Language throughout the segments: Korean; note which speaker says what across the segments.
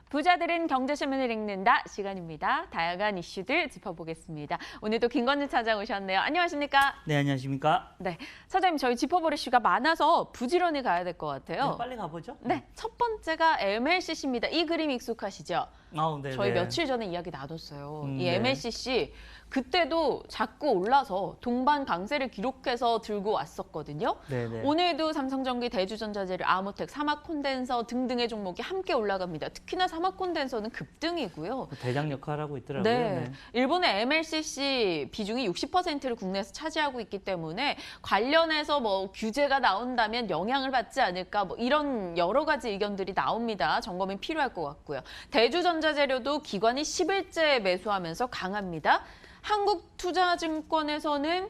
Speaker 1: 부자들은 경제신문을 읽는다 시간입니다. 다양한 이슈들 짚어보겠습니다. 오늘도 김건희 차장 오셨네요. 안녕하십니까?
Speaker 2: 네, 안녕하십니까?
Speaker 1: 네, 차장님 저희 짚어볼 이슈가 많아서 부지런히 가야 될 것 같아요.
Speaker 2: 네, 빨리 가보죠.
Speaker 1: 네, 첫 번째가 MLCC입니다. 이 그림 익숙하시죠?
Speaker 2: 네,
Speaker 1: 저희
Speaker 2: 네.
Speaker 1: 며칠 전에 이야기 나눴어요. 이
Speaker 2: 네.
Speaker 1: MLCC 그때도 자꾸 올라서 동반 강세를 기록해서 들고 왔었거든요.
Speaker 2: 네, 네.
Speaker 1: 오늘도 삼성전기, 대주전자재료, 아모텍, 사막콘덴서 등등의 종목이 함께 올라갑니다. 특히나 사막콘덴서는 급등이고요.
Speaker 2: 대장 역할을 하고 있더라고요.
Speaker 1: 네. 일본의 MLCC 비중이 60%를 국내에서 차지하고 있기 때문에 관련해서 뭐 규제가 나온다면 영향을 받지 않을까 뭐 이런 여러 가지 의견들이 나옵니다. 점검이 필요할 것 같고요. 대주전자재료도 기관이 10일째 매수하면서 강합니다. 한국투자증권에서는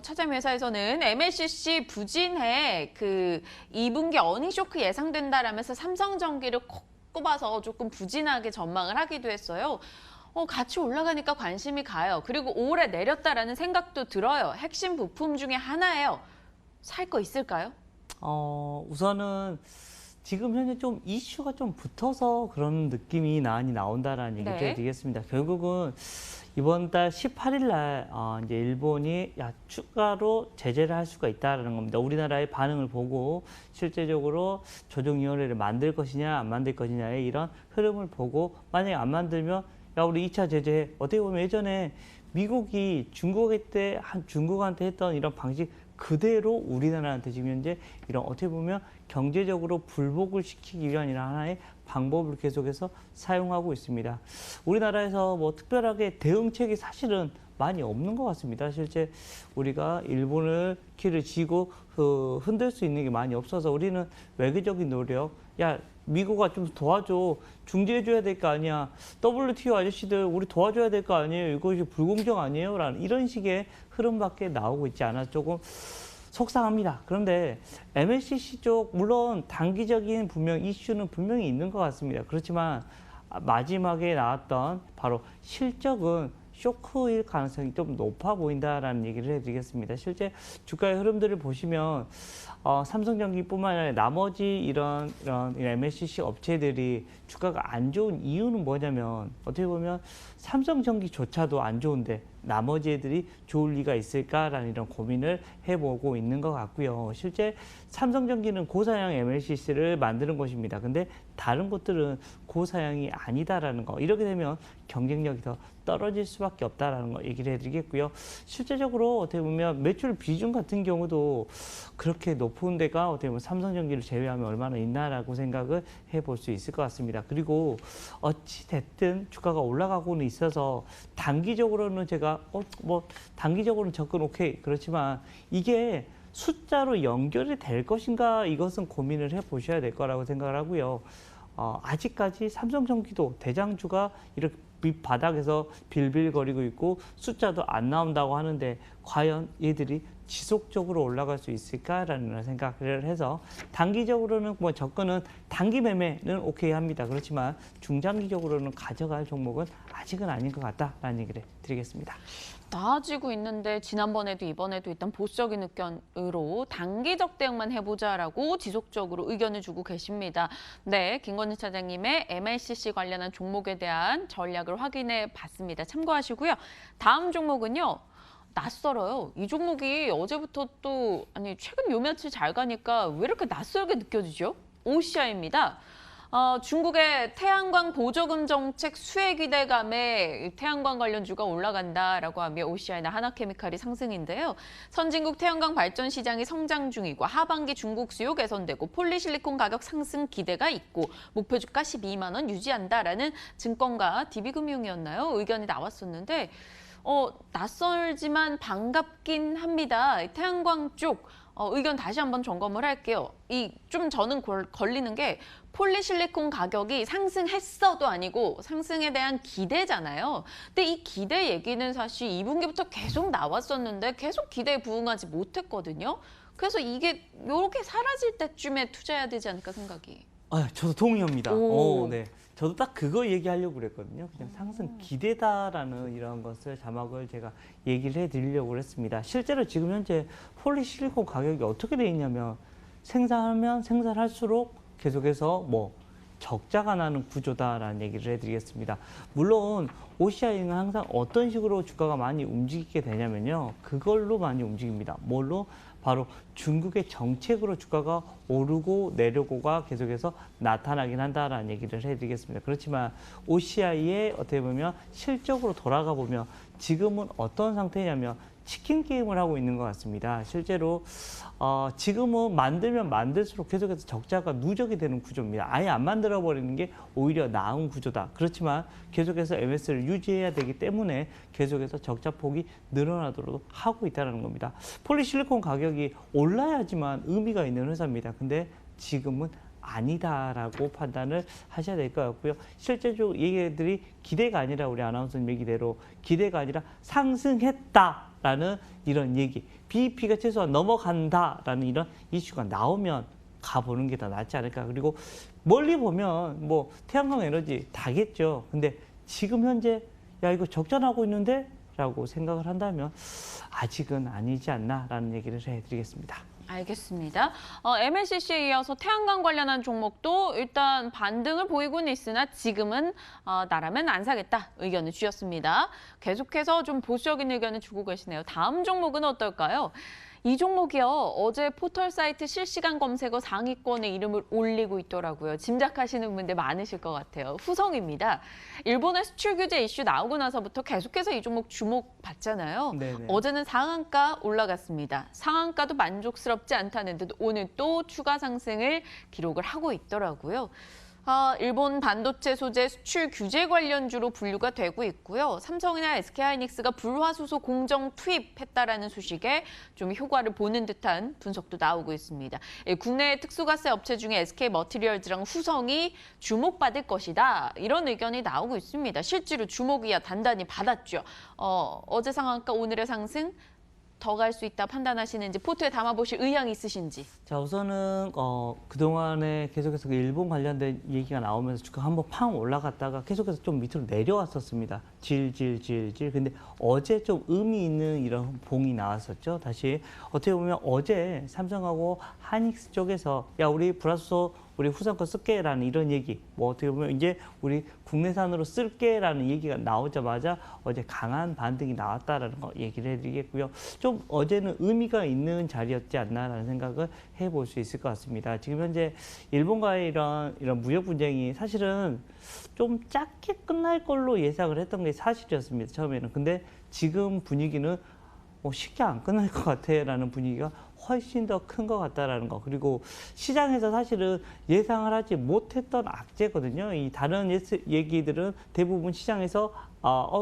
Speaker 1: 차장 회사에서는 MLCC 부진해 그 2분기 어닝 쇼크 예상된다라면서 삼성전기를 콕 꼽아서 조금 부진하게 전망을 하기도 했어요. 같이 올라가니까 관심이 가요. 그리고 올해 내렸다라는 생각도 들어요. 핵심 부품 중에 하나예요. 살 거 있을까요?
Speaker 2: 우선은 지금 현재 좀 이슈가 좀 붙어서 그런 느낌이 많이 나온다라는 얘기
Speaker 1: 네.
Speaker 2: 드리겠습니다. 결국은 이번 달 18일 날 이제 일본이 추가로 제재를 할 수가 있다라는 겁니다. 우리나라의 반응을 보고 실제적으로 조정위원회를 만들 것이냐 안 만들 것이냐의 이런 흐름을 보고 만약에 안 만들면 야 우리 2차 제재 어떻게 보면 예전에 미국이 중국한테 했던 이런 방식 그대로 우리나라한테 지금 현재 이런 어떻게 보면 경제적으로 불복을 시키기 위한 이런 하나의 방법을 계속해서 사용하고 있습니다. 우리나라에서 뭐 특별하게 대응책이 사실은 많이 없는 것 같습니다. 실제 우리가 일본을 키를 쥐고 흔들 수 있는 게 많이 없어서 우리는 외교적인 노력, 야 미국아 좀 도와줘, 중재해줘야 될 거 아니야, WTO 아저씨들 우리 도와줘야 될 거 아니에요, 이것이 불공정 아니에요? 라는 이런 식의 흐름밖에 나오고 있지 않아서 조금 속상합니다. 그런데 MLCC 쪽 물론 단기적인 이슈는 분명히 있는 것 같습니다. 그렇지만 마지막에 나왔던 바로 실적은 쇼크일 가능성이 좀 높아 보인다라는 얘기를 해드리겠습니다. 실제 주가의 흐름들을 보시면 삼성전기뿐만 아니라 나머지 이런 MLCC 업체들이 주가가 안 좋은 이유는 뭐냐면 어떻게 보면 삼성전기조차도 안 좋은데 나머지 애들이 좋을 리가 있을까라는 이런 고민을 해보고 있는 것 같고요. 실제 삼성전기는 고사양 MLCC를 만드는 것입니다. 근데 다른 곳들은 고사양이 아니다라는 거. 이렇게 되면 경쟁력이 더 떨어질 수밖에 없다라는 거 얘기를 해드리겠고요. 실제적으로 어떻게 보면 매출 비중 같은 경우도 그렇게 높은 데가 어떻게 보면 삼성전기를 제외하면 얼마나 있나라고 생각을 해볼 수 있을 것 같습니다. 그리고 어찌 됐든 주가가 올라가고는 있어서 단기적으로는 제가 단기적으로는 접근 오케이. 그렇지만 이게 숫자로 연결이 될 것인가 이것은 고민을 해보셔야 될 거라고 생각을 하고요. 아직까지 삼성전기도 대장주가 이렇게 밑바닥에서 빌빌거리고 있고 숫자도 안 나온다고 하는데 과연 얘들이 지속적으로 올라갈 수 있을까라는 생각을 해서 단기적으로는 뭐 접근은 단기 매매는 오케이 합니다. 그렇지만 중장기적으로는 가져갈 종목은 아직은 아닌 것 같다라는 얘기를 드리겠습니다.
Speaker 1: 나아지고 있는데 지난번에도 이번에도 일단 보수적인 의견으로 단기적 대응만 해보자라고 지속적으로 의견을 주고 계십니다. 네, 김건희 차장님의 MLCC 관련한 종목에 대한 전략을 확인해 봤습니다. 참고하시고요. 다음 종목은요. 낯설어요. 이 종목이 어제부터 최근 요 며칠 잘 가니까 왜 이렇게 낯설게 느껴지죠? OCI입니다. 중국의 태양광 보조금 정책 수혜 기대감에 태양광 관련주가 올라간다라고 하며 OCI나 하나케미칼이 상승인데요. 선진국 태양광 발전 시장이 성장 중이고 하반기 중국 수요 개선되고 폴리실리콘 가격 상승 기대가 있고 목표 주가 12만 원 유지한다라는 증권가 DB금융이었나요? 의견이 나왔었는데 낯설지만 반갑긴 합니다. 태양광 쪽 의견 다시 한번 점검을 할게요. 저는 걸리는 게 폴리실리콘 가격이 상승했어도 아니고 상승에 대한 기대잖아요. 근데 이 기대 얘기는 사실 2분기부터 계속 나왔었는데 계속 기대에 부응하지 못했거든요. 그래서 이게 이렇게 사라질 때쯤에 투자해야 되지 않을까 생각이.
Speaker 2: 저도 동의합니다. 네. 저도 딱 그거 얘기하려고 그랬거든요. 그냥 상승 기대다라는 이런 것을 자막을 제가 얘기를 해드리려고 했습니다. 실제로 지금 현재 폴리실리콘 가격이 어떻게 돼 있냐면 생산하면 생산할수록 계속해서 적자가 나는 구조다라는 얘기를 해드리겠습니다. 물론 OCI는 항상 어떤 식으로 주가가 많이 움직이게 되냐면요. 그걸로 많이 움직입니다. 뭘로? 바로 중국의 정책으로 주가가 오르고 내려고가 계속해서 나타나긴 한다라는 얘기를 해드리겠습니다. 그렇지만 OCI의 어떻게 보면 실적으로 돌아가 보면 지금은 어떤 상태냐면 치킨 게임을 하고 있는 것 같습니다. 실제로 지금은 만들면 만들수록 계속해서 적자가 누적이 되는 구조입니다. 아예 안 만들어버리는 게 오히려 나은 구조다. 그렇지만 계속해서 MS를 유지해야 되기 때문에 계속해서 적자 폭이 늘어나도록 하고 있다는 겁니다. 폴리실리콘 가격이 올라야지만 의미가 있는 회사입니다. 근데 지금은 아니다라고 판단을 하셔야 될 것 같고요. 실제적으로 이 얘기들이 기대가 아니라 우리 아나운서님 얘기대로 기대가 아니라 상승했다라는 이런 얘기, BEP가 최소한 넘어간다라는 이런 이슈가 나오면 가보는 게 더 낫지 않을까. 그리고 멀리 보면 뭐 태양광 에너지 다겠죠. 근데 지금 현재 야 이거 적자나고 있는데? 라고 생각을 한다면 아직은 아니지 않나라는 얘기를 해드리겠습니다.
Speaker 1: 알겠습니다. MLCC에 이어서 태양광 관련한 종목도 일단 반등을 보이고는 있으나 지금은 나라면 안 사겠다 의견을 주셨습니다. 계속해서 좀 보수적인 의견을 주고 계시네요. 다음 종목은 어떨까요? 이 종목이요. 어제 포털 사이트 실시간 검색어 상위권에 이름을 올리고 있더라고요. 짐작하시는 분들 많으실 것 같아요. 후성입니다. 일본의 수출 규제 이슈 나오고 나서부터 계속해서 이 종목 주목받잖아요.
Speaker 2: 네네.
Speaker 1: 어제는 상한가 올라갔습니다. 상한가도 만족스럽지 않다는 듯 오늘 또 추가 상승을 기록을 하고 있더라고요. 일본 반도체 소재 수출 규제 관련주로 분류가 되고 있고요. 삼성이나 SK하이닉스가 불화수소 공정 투입했다라는 소식에 좀 효과를 보는 듯한 분석도 나오고 있습니다. 국내 특수가스 업체 중에 SK머티리얼즈랑 후성이 주목받을 것이다. 이런 의견이 나오고 있습니다. 실제로 주목이야 단단히 받았죠. 어제 상한가 오늘의 상승 더 갈 수 있다 판단하시는지 포트에 담아보실 의향이 있으신지.
Speaker 2: 자, 우선은 그동안에 계속해서 일본 관련된 얘기가 나오면서 주가 한번 팡 올라갔다가 계속해서 좀 밑으로 내려왔었습니다. 질질질질. 근데 어제 좀 의미 있는 이런 봉이 나왔었죠. 다시 어떻게 보면 어제 삼성하고 하이닉스 쪽에서 야 우리 불화수소 우리 후성 거 쓸게라는 이런 얘기, 뭐 어떻게 보면 이제 우리 국내산으로 쓸게라는 얘기가 나오자마자 어제 강한 반등이 나왔다라는 거 얘기를 해드리겠고요. 좀 어제는 의미가 있는 자리였지 않나라는 생각을 해볼 수 있을 것 같습니다. 지금 현재 일본과의 이런 무역 분쟁이 사실은 좀 짧게 끝날 걸로 예상을 했던 게 사실이었습니다. 처음에는. 근데 지금 분위기는 쉽게 안 끝날 것 같아라는 분위기가 훨씬 더 큰 것 같다라는 거. 그리고 시장에서 사실은 예상을 하지 못했던 악재거든요. 이 다른 얘기들은 대부분 시장에서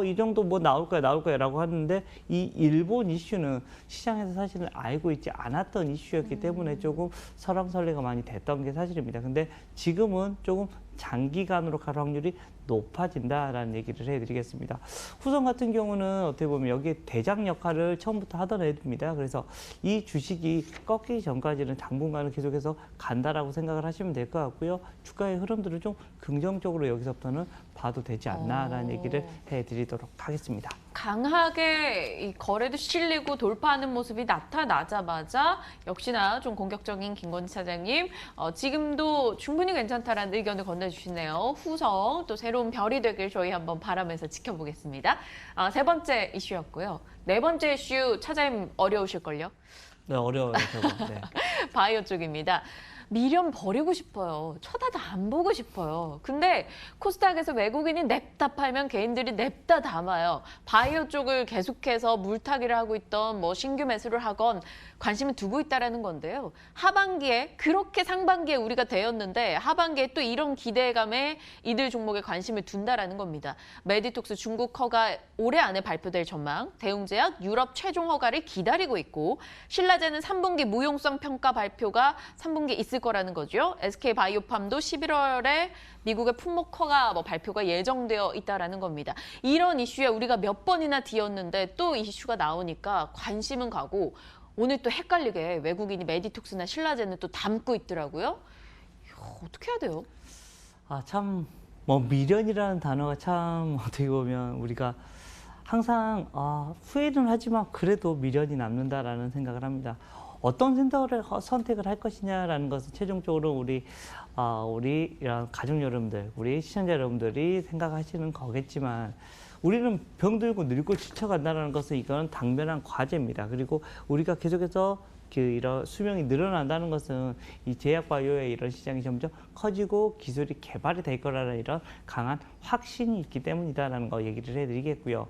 Speaker 2: 이 정도 뭐 나올 거야라고 하는데 이 일본 이슈는 시장에서 사실은 알고 있지 않았던 이슈였기 때문에 조금 설왕설래가 많이 됐던 게 사실입니다. 근데 지금은 조금 장기간으로 갈 확률이 높아진다라는 얘기를 해드리겠습니다. 후성 같은 경우는 어떻게 보면 여기에 대장 역할을 처음부터 하던 애들입니다. 그래서 이 주식이 꺾이기 전까지는 당분간은 계속해서 간다라고 생각을 하시면 될 것 같고요. 주가의 흐름들을 좀 긍정적으로 여기서부터는 봐도 되지 않나라는 얘기를 해드리도록 하겠습니다.
Speaker 1: 강하게 이 거래도 실리고 돌파하는 모습이 나타나자마자 역시나 좀 공격적인 김건희 차장님 지금도 충분히 괜찮다라는 의견을 건네주시네요. 후성 또 새로운 별이 되길 저희 한번 바라면서 지켜보겠습니다. 세 번째 이슈였고요. 네 번째 이슈 차장님 어려우실걸요?
Speaker 2: 네, 어려워요, 저거. 네.
Speaker 1: 바이오 쪽입니다. 미련 버리고 싶어요. 쳐다도 안 보고 싶어요. 근데 코스닥에서 외국인이 냅다 팔면 개인들이 냅다 담아요. 바이오 쪽을 계속해서 물타기를 하고 있던 뭐 신규 매수를 하건 관심을 두고 있다라는 건데요. 하반기에 그렇게 상반기에 우리가 되었는데 하반기에 또 이런 기대감에 이들 종목에 관심을 둔다라는 겁니다. 메디톡스 중국 허가 올해 안에 발표될 전망, 대웅제약 유럽 최종 허가를 기다리고 있고 신라제는 3분기 무용성 평가 발표가 3분기에 있을 거라는 거죠. SK바이오팜도 11월에 미국의 품목 허가 발표가 예정되어 있다라는 겁니다. 이런 이슈에 우리가 몇 번이나 뒤었는데 또 이슈가 나오니까 관심은 가고 오늘 또 헷갈리게 외국인이 메디톡스나 신라제는 또 담고 있더라고요. 어떻게 해야 돼요?
Speaker 2: 참, 미련이라는 단어가 참 어떻게 보면 우리가 항상 후회는 하지만 그래도 미련이 남는다라는 생각을 합니다. 어떤 선택을 할 것이냐라는 것은 최종적으로 우리 이런 가족 여러분들, 우리 시청자 여러분들이 생각하시는 거겠지만 우리는 병들고 늙고 지쳐간다는 것은 이건 당면한 과제입니다. 그리고 우리가 계속해서 이런 수명이 늘어난다는 것은 이 제약바이오의 이런 시장이 점점 커지고 기술이 개발이 될 거라는 이런 강한 확신이 있기 때문이다라는 거 얘기를 해드리겠고요.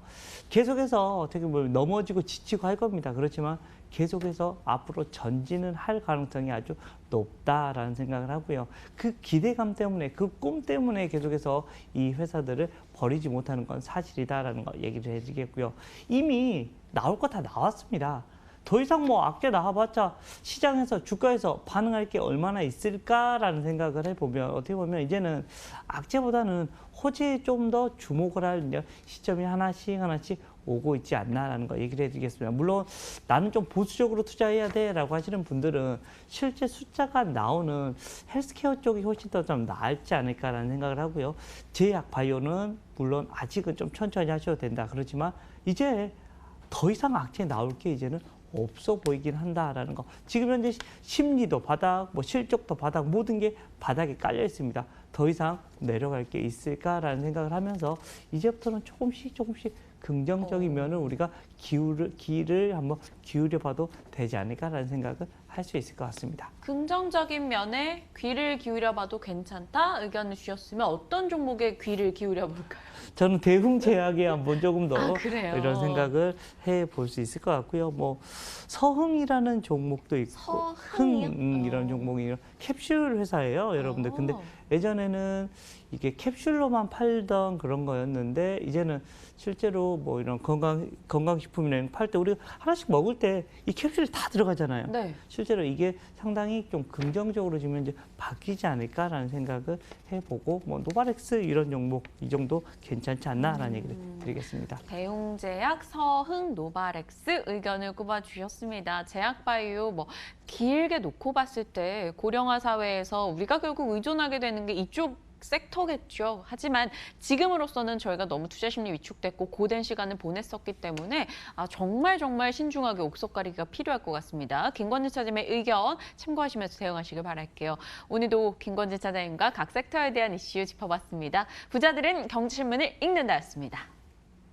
Speaker 2: 계속해서 어떻게 보면 넘어지고 지치고 할 겁니다. 그렇지만 계속해서 앞으로 전진은 할 가능성이 아주 높다라는 생각을 하고요. 그 기대감 때문에, 그 꿈 때문에 계속해서 이 회사들을 버리지 못하는 건 사실이다라는 거 얘기를 해드리겠고요. 이미 나올 거 다 나왔습니다. 더 이상 뭐 악재 나와봤자 시장에서 주가에서 반응할 게 얼마나 있을까라는 생각을 해보면 어떻게 보면 이제는 악재보다는 호재에 좀 더 주목을 할 시점이 하나씩 오고 있지 않나라는 거 얘기를 해드리겠습니다. 물론 나는 좀 보수적으로 투자해야 돼라고 하시는 분들은 실제 숫자가 나오는 헬스케어 쪽이 훨씬 더 좀 나을지 않을까라는 생각을 하고요. 제약 바이오는 물론 아직은 좀 천천히 하셔도 된다. 그렇지만 이제 더 이상 악재 나올 게 이제는 없어 보이긴 한다라는 거. 지금 현재 심리도 바닥, 뭐 실적도 바닥, 모든 게 바닥에 깔려 있습니다. 더 이상 내려갈 게 있을까라는 생각을 하면서 이제부터는 조금씩 긍정적인 면을 우리가 귀를 한번 기울여 봐도 되지 않을까라는 생각을 할 수 있을 것 같습니다.
Speaker 1: 긍정적인 면에 귀를 기울여 봐도 괜찮다 의견을 주셨으면 어떤 종목에 귀를 기울여 볼까요?
Speaker 2: 저는 대흥제약에 한번 조금 더
Speaker 1: 그래요?
Speaker 2: 이런 생각을 해볼 수 있을 것 같고요. 뭐 서흥이라는 종목도 있고
Speaker 1: 서흥이요?
Speaker 2: 이런 종목이 캡슐 회사예요, 여러분들. 근데 예전에는 이게 캡슐로만 팔던 그런 거였는데 이제는 실제로 뭐 이런 건강식품이나 팔 때 우리가 하나씩 먹을 때 이 캡슐이 다 들어가잖아요.
Speaker 1: 네.
Speaker 2: 실제로 이게 상당히 좀 긍정적으로 지금 이제 바뀌지 않을까라는 생각을 해보고 뭐 노바렉스 이런 종목 이 정도 괜찮지 않나라는 얘기를 드리겠습니다.
Speaker 1: 대웅제약, 서흥, 노바렉스 의견을 꼽아주셨습니다. 제약바이오 뭐 길게 놓고 봤을 때 고령화 사회에서 우리가 결국 의존하게 되는 게 이쪽 섹터겠죠. 하지만 지금으로서는 저희가 너무 투자 심리 위축됐고 고된 시간을 보냈었기 때문에 정말 신중하게 옥석 가리기가 필요할 것 같습니다. 김건진 차장님의 의견 참고하시면서 대응하시길 바랄게요. 오늘도 김건진 차장님과 각 섹터에 대한 이슈 짚어봤습니다. 부자들은 경제신문을 읽는다였습니다.